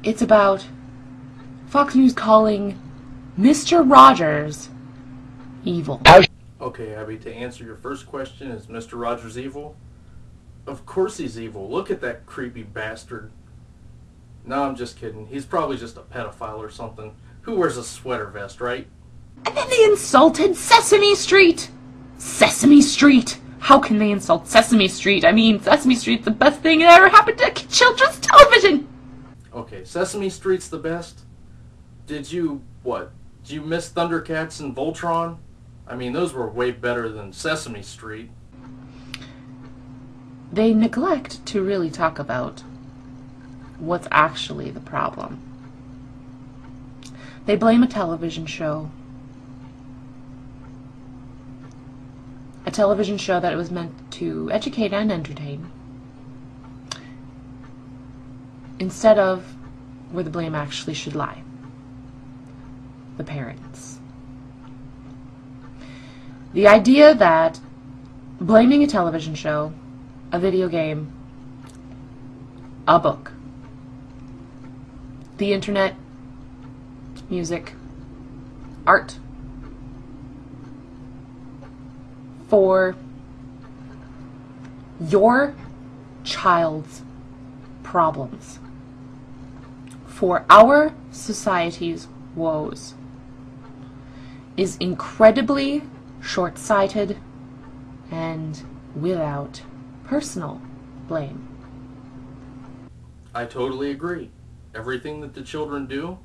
It's about Fox News calling Mr. Rogers evil. Okay, Abby, to answer your first question, is Mr. Rogers evil? Of course he's evil. Look at that creepy bastard. No, I'm just kidding. He's probably just a pedophile or something. Who wears a sweater vest, right? And then they insulted Sesame Street! Sesame Street! How can they insult Sesame Street? I mean, Sesame Street's the best thing that ever happened to children's television! Okay, Sesame Street's the best? Did you, what? Did you miss Thundercats and Voltron? I mean, those were way better than Sesame Street. They neglect to really talk about what's actually the problem. They blame a television show. A television show that was meant to educate and entertain, instead of where the blame actually should lie. The parents. The idea that blaming a television show, a video game, a book, the internet, music, art, for your child's problems, for our society's woes, is incredibly short-sighted and without personal blame. I totally agree. Everything that the children do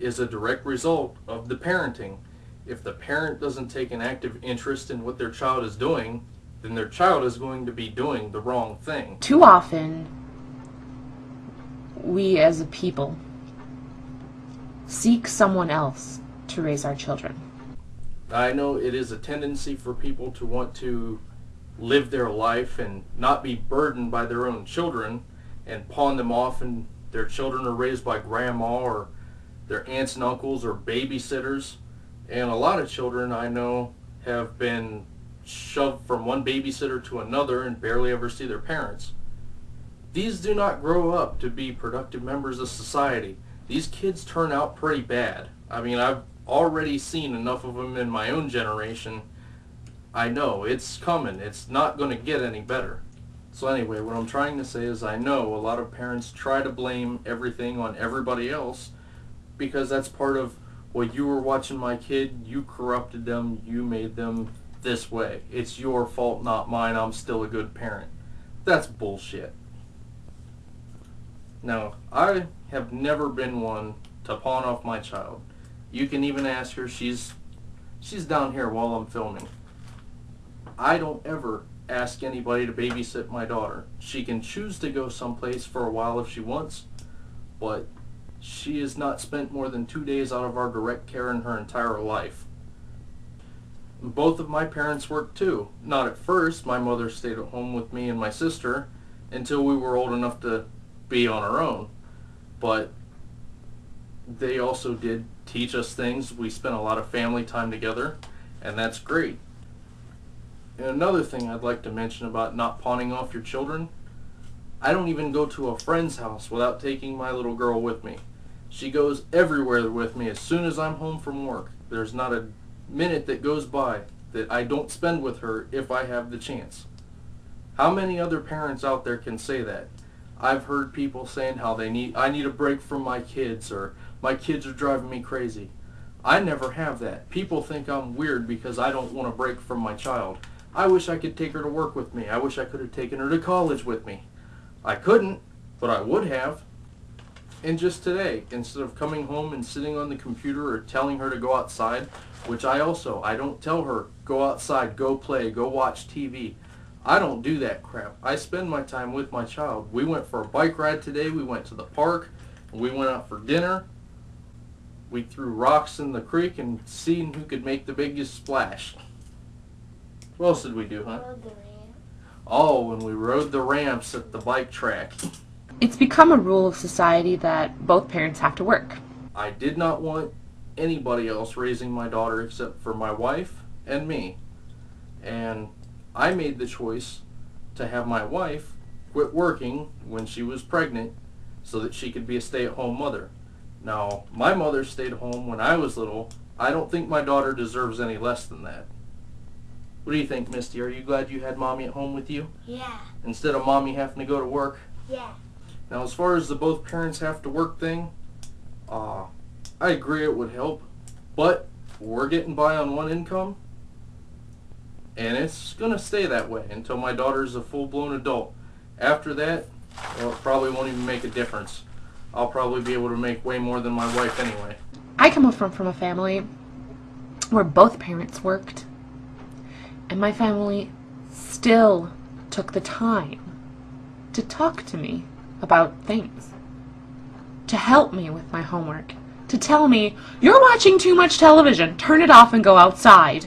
is a direct result of the parenting. If the parent doesn't take an active interest in what their child is doing, then their child is going to be doing the wrong thing. Too often, we as a people seek someone else to raise our children. I know it is a tendency for people to want to live their life and not be burdened by their own children and pawn them off, and their children are raised by grandma or their aunts and uncles or babysitters. And a lot of children I know have been shoved from one babysitter to another and barely ever see their parents. These do not grow up to be productive members of society. These kids turn out pretty bad. I mean, I've already seen enough of them in my own generation. I know it's coming. It's not going to get any better. So anyway, what I'm trying to say is I know a lot of parents try to blame everything on everybody else because that's part of, well, you were watching my kid, you corrupted them, you made them this way. It's your fault, not mine. I'm still a good parent. That's bullshit. Now, I have never been one to pawn off my child. You can even ask her. She's down here while I'm filming. I don't ever ask anybody to babysit my daughter. She can choose to go someplace for a while if she wants, but she has not spent more than 2 days out of our direct care in her entire life. Both of my parents worked too. Not at first. My mother stayed at home with me and my sister until we were old enough to be on our own. But they also did teach us things. We spent a lot of family time together, and that's great. And another thing I'd like to mention about not pawning off your children, I don't even go to a friend's house without taking my little girl with me. She goes everywhere with me as soon as I'm home from work. There's not a minute that goes by that I don't spend with her if I have the chance. How many other parents out there can say that? I've heard people saying how I need a break from my kids, or my kids are driving me crazy. I never have that. People think I'm weird because I don't want a break from my child. I wish I could take her to work with me. I wish I could have taken her to college with me. I couldn't, but I would have. And just today, instead of coming home and sitting on the computer or telling her to go outside, which I don't tell her, go outside, go play, go watch TV. I don't do that crap. I spend my time with my child. We went for a bike ride today. We went to the park. We went out for dinner. We threw rocks in the creek and seen who could make the biggest splash. What else did we do, huh? Rode the ramp. Oh, when we rode the ramps at the bike track. It's become a rule of society that both parents have to work. I did not want anybody else raising my daughter except for my wife and me. And I made the choice to have my wife quit working when she was pregnant so that she could be a stay-at-home mother. Now, my mother stayed home when I was little. I don't think my daughter deserves any less than that. What do you think, Misty? Are you glad you had Mommy at home with you? Yeah. Instead of Mommy having to go to work? Yeah. Now, as far as the both parents have to work thing, I agree it would help, but we're getting by on one income, and it's going to stay that way until my daughter's a full-blown adult. After that, well, it probably won't even make a difference. I'll probably be able to make way more than my wife anyway. I come from a family where both parents worked, and my family still took the time to talk to me about things, to help me with my homework, to tell me, "You're watching too much television, turn it off and go outside."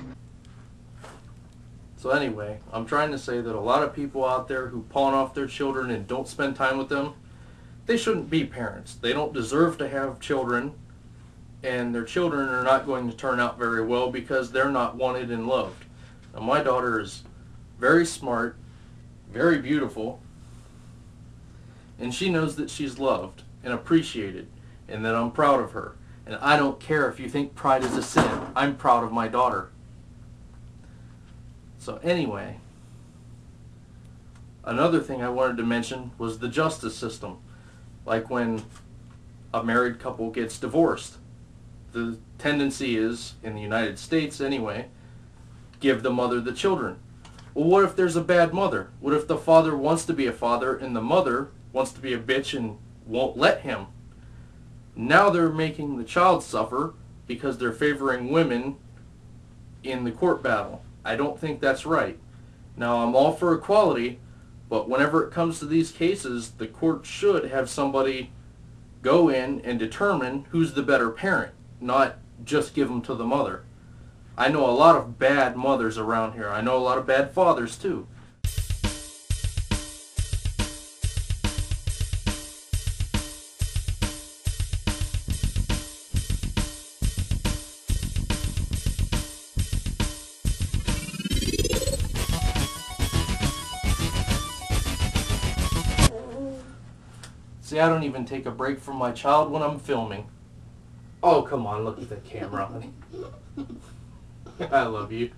So anyway, I'm trying to say that a lot of people out there who pawn off their children and don't spend time with them, they shouldn't be parents. They don't deserve to have children, and their children are not going to turn out very well because they're not wanted and loved. Now, my daughter is very smart, very beautiful, and she knows that she's loved and appreciated and that I'm proud of her. And I don't care if you think pride is a sin. I'm proud of my daughter. So anyway, another thing I wanted to mention was the justice system. Like when a married couple gets divorced, the tendency is, in the United States anyway, give the mother the children. Well, what if there's a bad mother? What if the father wants to be a father and the mother wants to be a bitch and won't let him? Now they're making the child suffer because they're favoring women in the court battle. I don't think that's right. Now, I'm all for equality, but whenever it comes to these cases, the court should have somebody go in and determine who's the better parent, not just give them to the mother. I know a lot of bad mothers around here. I know a lot of bad fathers too. See, I don't even take a break from my child when I'm filming. Oh, come on, look at the camera, honey. I love you.